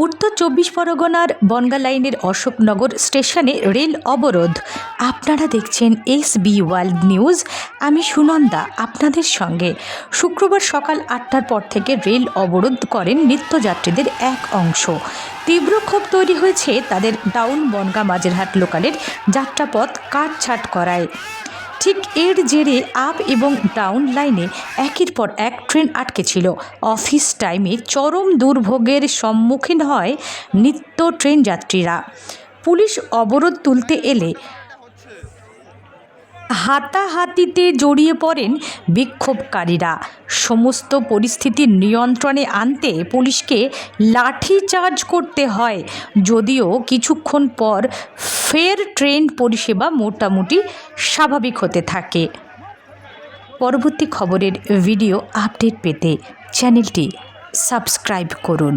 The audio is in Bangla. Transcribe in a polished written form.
উত্তর 24 পরগনার বনগাঁ লাইনের অশোকনগর স্টেশনে রেল অবরোধ। আপনারা দেখছেন SB ওয়ার্ল্ড নিউজ। আমি সুনন্দা আপনাদের সঙ্গে। শুক্রবার সকাল 8টার পর থেকে রেল অবরোধ করেন নিত্যযাত্রীদের এক অংশ। তীব্র ক্ষোভ তৈরি হয়েছে তাদের ডাউন বনগাঁ মাঝেরহাট লোকালের যাত্রাপথ কাটছাঁট করায়। ঠিক এর জেরে আপ এবং ডাউন লাইনে একের পর এক ট্রেন আটকে ছিল। অফিস টাইমে চরম দুর্ভোগের সম্মুখীন হয় নিত্য ট্রেন যাত্রীরা। পুলিশ অবরোধ তুলতে এলে হাতাহাতিতে জড়িয়ে পড়েন বিক্ষোভকারীরা। সমস্ত পরিস্থিতি নিয়ন্ত্রণে আনতে পুলিশকে লাঠিচার্জ করতে হয়, যদিও কিছুক্ষণ পর ফের ট্রেন পরিষেবা মোটামুটি স্বাভাবিক হতে থাকে। পরবর্তী খবরের ভিডিও আপডেট পেতে চ্যানেলটি সাবস্ক্রাইব করুন।